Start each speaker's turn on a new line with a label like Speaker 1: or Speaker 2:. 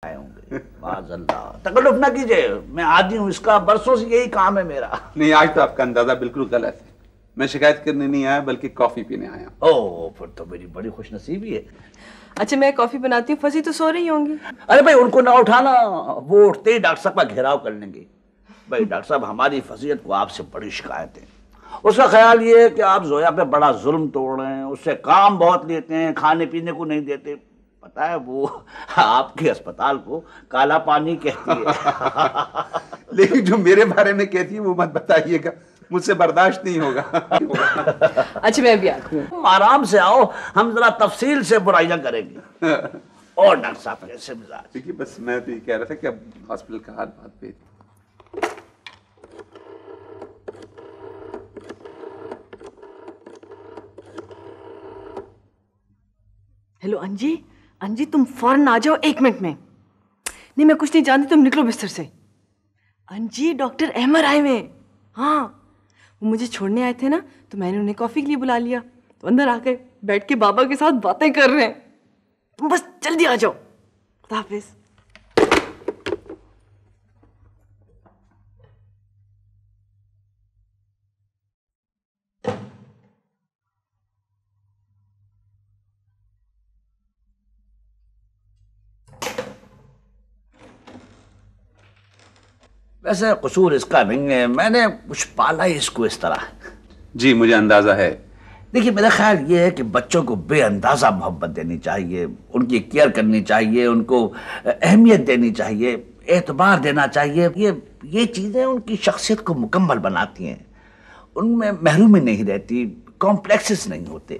Speaker 1: आए होंगे। माज़अल्लाह, तकल्लुफ ना कीजिए, मैं आदी हूँ, इसका बरसों से यही काम है मेरा।
Speaker 2: नहीं, आज तो आपका अंदाजा बिल्कुल गलत है। मैं शिकायत करने नहीं आया बल्कि कॉफी पीने आया।
Speaker 1: ओह, फिर तो मेरी बड़ी खुशनसीबी है।
Speaker 3: अच्छा, मैं कॉफी बनाती हूँ, फंसी तो सो रही होंगी।
Speaker 1: अरे भाई उनको ना उठाना, वो उठते ही डॉक्टर साहब का घेराव कर लेंगे। भाई डॉक्टर साहब, हमारी फजीयत को आपसे बड़ी शिकायत है। उसका ख्याल ये है कि आप जोया पे बड़ा जुल्म तोड़ रहे हैं, उससे काम बहुत लेते हैं, खाने पीने को नहीं देते। पता है वो आपके अस्पताल को काला पानी कहती है।
Speaker 2: लेकिन जो मेरे बारे में कहती है वो मत बताइएगा, मुझसे बर्दाश्त नहीं होगा।
Speaker 3: अच्छा, मैं भी आती हूँ।
Speaker 1: आराम से आओ, हम जरा तफसील से बुराइयां करेंगे। और डॉक्टर साहब कैसे मिजाज?
Speaker 2: देखिए, बस मैं तो ये कह रहा था कि अब हॉस्पिटल का हाल बात पे।
Speaker 3: हेलो अंजी, अंजी तुम फौरन आ जाओ 1 मिनट में। नहीं, मैं कुछ नहीं जानती, तुम निकलो बिस्तर से। अंजी, डॉक्टर अहमद आए हुए हैं। हाँ, वो मुझे छोड़ने आए थे ना, तो मैंने उन्हें कॉफी के लिए बुला लिया, तो अंदर आके बैठ के बाबा के साथ बातें कर रहे हैं। तुम बस जल्दी आ जाओ। खुदा हाफिज।
Speaker 1: वैसे कसूर इसका नहीं है, मैंने कुछ पाला ही इसको इस तरह।
Speaker 2: जी, मुझे अंदाजा है।
Speaker 1: देखिए, मेरा ख्याल ये है कि बच्चों को बेअंदाजा मोहब्बत देनी चाहिए, उनकी केयर करनी चाहिए, उनको अहमियत देनी चाहिए, एतबार देना चाहिए। ये चीज़ें उनकी शख्सियत को मुकम्मल बनाती हैं, उनमें महरूमी नहीं रहती, कॉम्प्लेक्सेस नहीं होते।